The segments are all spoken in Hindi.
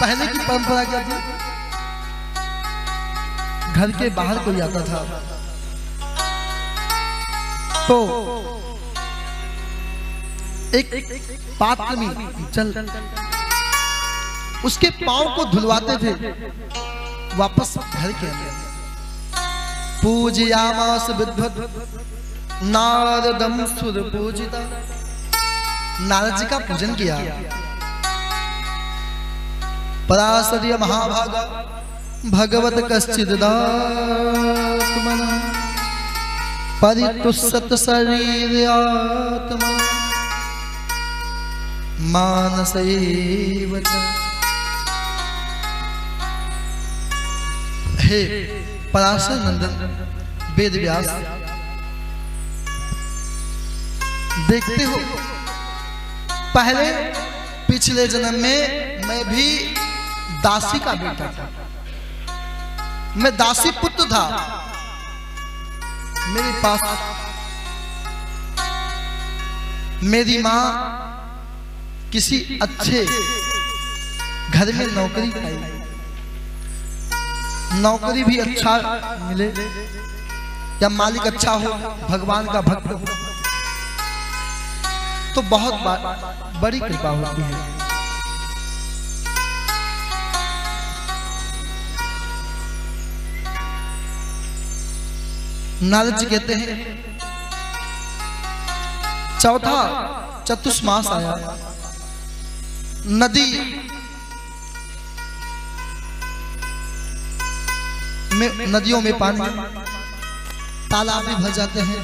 पहले की परंपरा क्या थी, घर के बाहर कोई आता था तो एक पात्र में जल उसके पांव को धुलवाते थे, वापस घर के अंदर। पूजयामास विद्वत् नारदम सुर पूजिता, नारद जी का पूजन किया। पराशर्य महाभागा भगवत कश्चिदात्मना परितुष्यत शरीरात्मा मानसैव च। हे पराशर नंदन वेद व्यास, देखते हो पहले पिछले जन्म में मैं भी दासी का बेटा था, मैं दासी पुत्र था। मेरे पास मेरी मां किसी अच्छे घर में नौकरी पाई, नौकरी भी अच्छा मिले या मालिक अच्छा हो, भगवान का भक्त हो, तो बहुत बड़ी कृपा होती है। नारद जी कहते हैं चौथा चतुष्मास आया, नदी में, नदियों में पानी, तालाब भी भर जाते हैं।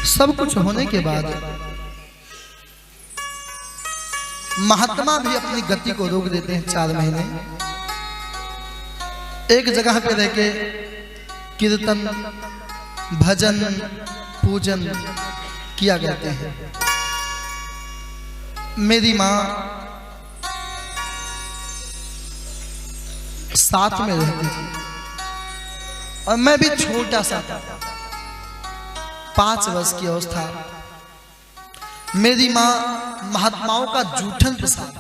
सब कुछ होने के बाद महात्मा भी अपनी गति को रोक देते हैं। 4 महीने एक जगह पे रह के कीर्तन भजन पूजन किया करते हैं। मेरी मां साथ में रहती थी और मैं भी छोटा सा था, 5 वर्ष की अवस्था। मेरी मां महात्माओं का जूठन प्रसाद,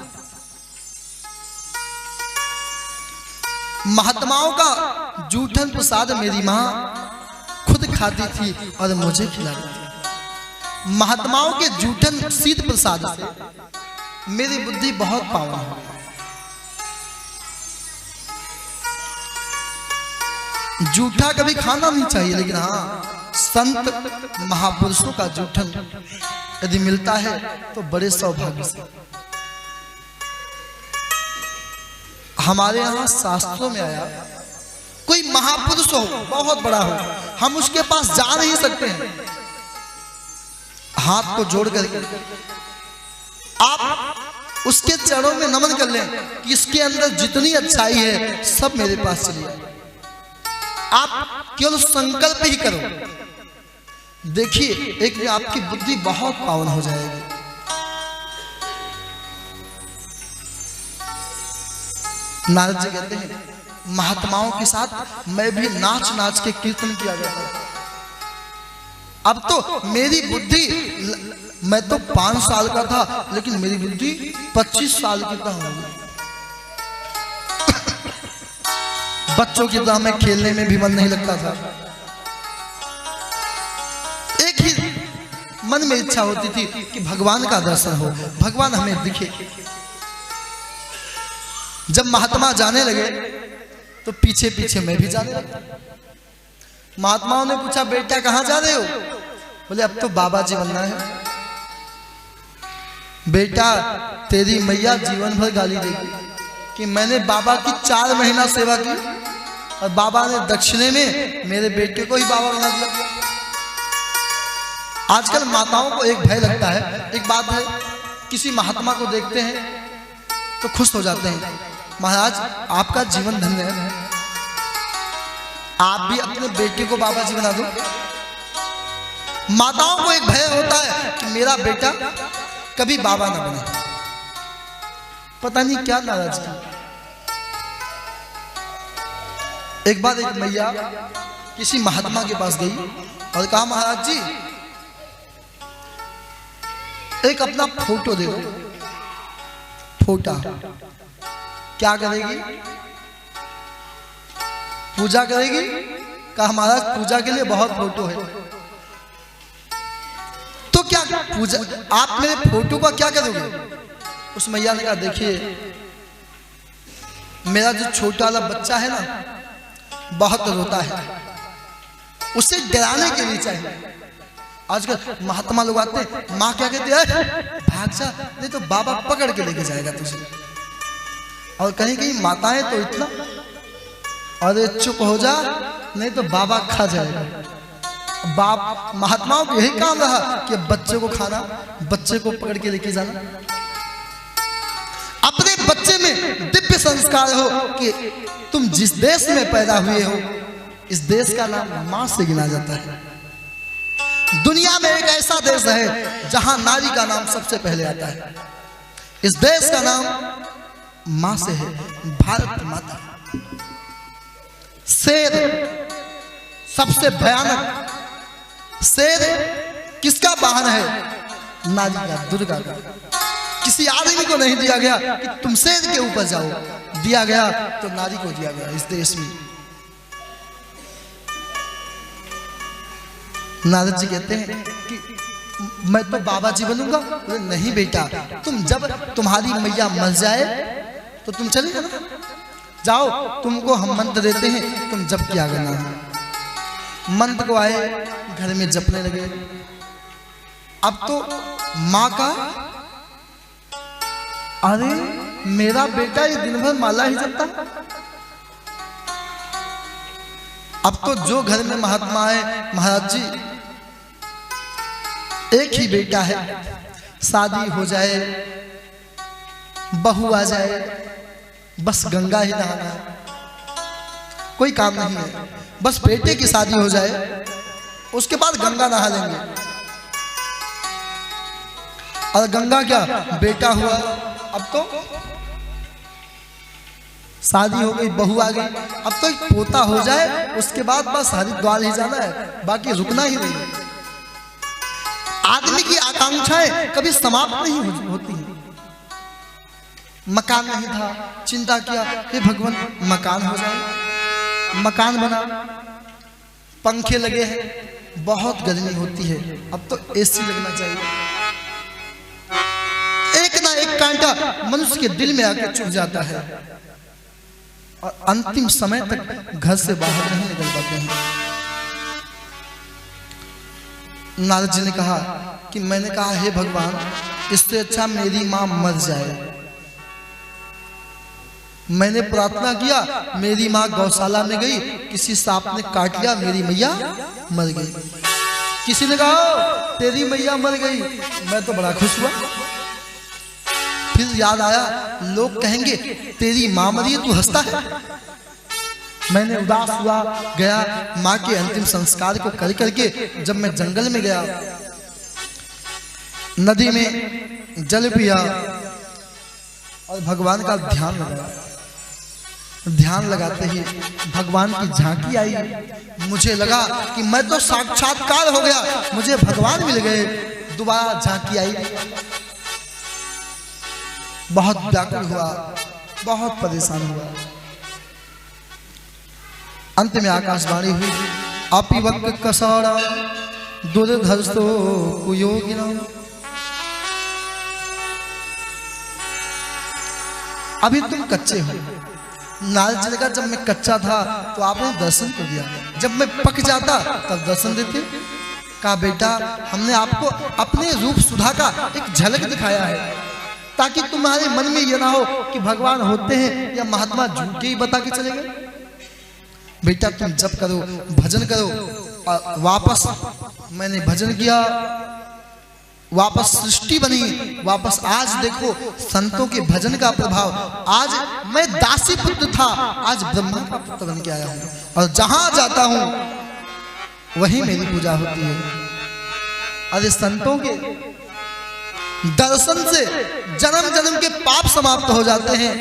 महात्माओं का जूठन प्रसाद मेरी मां खुद खाती थी और मुझे खिलाती थी। महात्माओं के जूठन शीत प्रसाद से मेरी बुद्धि बहुत पावन हो गई। जूठा कभी खाना नहीं चाहिए, लेकिन हाँ संत महापुरुषों का जूठन यदि मिलता है तो बड़े सौभाग्य से। हमारे यहाँ शास्त्रों में आया, कोई महापुरुष हो, बहुत बड़ा हो, हम उसके पास जा नहीं सकते हैं, हाथ को जोड़ करके आप उसके चरणों में नमन कर लें कि इसके अंदर जितनी अच्छाई है सब मेरे पास चली आए। आप केवल संकल्प ही करो, देखिए एक दिन आपकी बुद्धि बहुत पावन हो जाएगी। नारद जी कहते हैं महात्माओं के साथ मैं भी नाच नाच के कीर्तन किया करता था। अब तो मेरी बुद्धि, मैं तो 5 साल का था लेकिन मेरी बुद्धि 25 साल की कहाँ हो गई। बच्चों की तरह में खेलने में भी मन नहीं लगता था, एक ही मन में इच्छा होती थी कि भगवान का दर्शन हो, भगवान हमें दिखे। जब महात्मा जाने लगे तो पीछे पीछे मैं भी जाने लगा। महात्माओं ने पूछा बेटा कहाँ जा रहे हो? बोले अब तो बाबा जी बनना है। बेटा तेरी मैया जीवन भर गाली देगी कि मैंने बाबा की 4 महीना सेवा की और बाबा ने दक्षिणे में मेरे बेटे को ही बाबा बना दिया। आजकल माताओं को एक भय लगता है, एक बात है, किसी महात्मा को देखते हैं तो खुश हो जाते हैं, महाराज आपका जीवन धन्य है, आप भी अपने बेटे को बाबा जी बना दो। माताओं को एक भय होता है कि मेरा बेटा कभी बाबा ना बने, पता नहीं क्या नाराजगी। एक बार एक मैया किसी महात्मा के पास गई और कहा महाराज जी एक अपना फोटो दे दो। फोटा। क्या करेगी? पूजा करेगी। कहा महाराज पूजा के लिए बहुत फोटो है। तो क्या पूजा, आप मेरे फोटो का क्या करोगे? उस मैया ने कहा देखिए मेरा जो छोटा वाला बच्चा है ना बहुत रोता है, उसे डराने के लिए चाहिए। आजकल महात्मा लोग आते हैं, माँ क्या कहती है भाग जा, नहीं तो बाबा पकड़ के लेके जाएगा तुझे। और कहीं कहीं माताएं तो इतना, अरे चुप हो जा नहीं तो बाबा खा जाएगा। बाप महात्माओं को यही काम रहा कि बच्चे को खाना, बच्चे को पकड़ के लेके जाना। अपने बच्चे में दिव्य संस्कार हो कि तुम जिस देश में पैदा हुए हो इस देश का नाम मां से गिना जाता है। दुनिया में एक ऐसा देश है जहां नारी का नाम सबसे पहले आता है। इस देश का नाम मां से है, भारत माता। शेर सबसे भयानक शेर किसका वाहन है? नारी का, दुर्गा का। किसी आदमी को नहीं दिया गया कि तुम शेर के ऊपर जाओ, दिया गया तो नारी को दिया गया। इस देश में नारद जी कहते हैं कि मैं तो बाबा जी बनूंगा। नहीं बेटा, तुम जब तुम्हारी मैया मर जाए तो तुम चलेगा ना, जाओ तुमको हम मंत्र देते हैं, तुम जप किया करना। मंत्र को आए घर में जपने लगे। अब तो माँ का अरे मेरा बेटा ये दिन भर माला ही जपता। अब तो जो घर में महात्मा है, महाराज जी एक ही बेटा है, शादी हो जाए, बहू आ जाए, बस गंगा ही नहाना है, कोई काम नहीं है। बस बेटे की शादी हो जाए उसके बाद गंगा नहा लेंगे। और गंगा क्या, बेटा हुआ, अब तो शादी हो गई, बहू आ गई, अब तो एक पोता हो जाए उसके बाद बस हरिद्वार ही जाना है, बाकी रुकना ही नहीं। आदमी की आकांक्षाएं कभी समाप्त नहीं होती हैं। मकान नहीं था, चिंता किया हे भगवान मकान हो जाए, मकान बना, पंखे लगे हैं, बहुत गर्मी होती है, अब तो एसी लगना चाहिए। एक ना एक कांटा मनुष्य के दिल में आकर चुभ जाता है और अंतिम समय तक घर से बाहर नहीं निकल पाते हैं। नारद जी ने कहा कि मैंने कहा हे भगवान इससे अच्छा मेरी मां मर जाए। मैंने प्रार्थना किया, मेरी मां गौशाला में गई, किसी सांप ने काट लिया, मेरी मैया मर गई। किसी ने कहा तेरी मैया मर गई, मैं तो बड़ा खुश हुआ। फिर याद आया लोग कहेंगे तेरी मां मरी तू हंसता है। मैंने उदास हुआ, गया मां के अंतिम संस्कार को कर करके जब मैं जंगल में गया, नदी में जल पिया और भगवान का ध्यान लगाया। ध्यान लगाते ही भगवान की झांकी आई। मुझे लगा कि मैं तो साक्षात्कार हो गया, मुझे भगवान मिल गए। दोबारा झांकी आई, बहुत व्याकुल हुआ, बहुत परेशान हुआ। अंत में आकाशवाणी हुई, अपिवक कसारा दुर्धर्षो कुयोगिना। अभी तुम कच्चे हो। नारद जी ने कहा जब मैं कच्चा था तो आपने दर्शन कर दिया, जब मैं पक जाता तब दर्शन देते। कहा बेटा हमने आपको अपने रूप सुधा का एक झलक दिखाया है ताकि तुम्हारे मन में यह ना हो कि भगवान होते हैं या महात्मा झूठे ही बता के चले गए। बेटा तुम जप करो, भजन करो। और वापस मैंने भजन किया, वापस सृष्टि बनी, वापस आज देखो संतों के भजन का प्रभाव। आज मैं दासी पुत्र था, आज ब्रह्मा का पुत्र बन के आया हूं और जहां जाता हूं वहीं मेरी पूजा होती है। अरे संतों के दर्शन से जन्म जन्म के पाप समाप्त हो जाते हैं।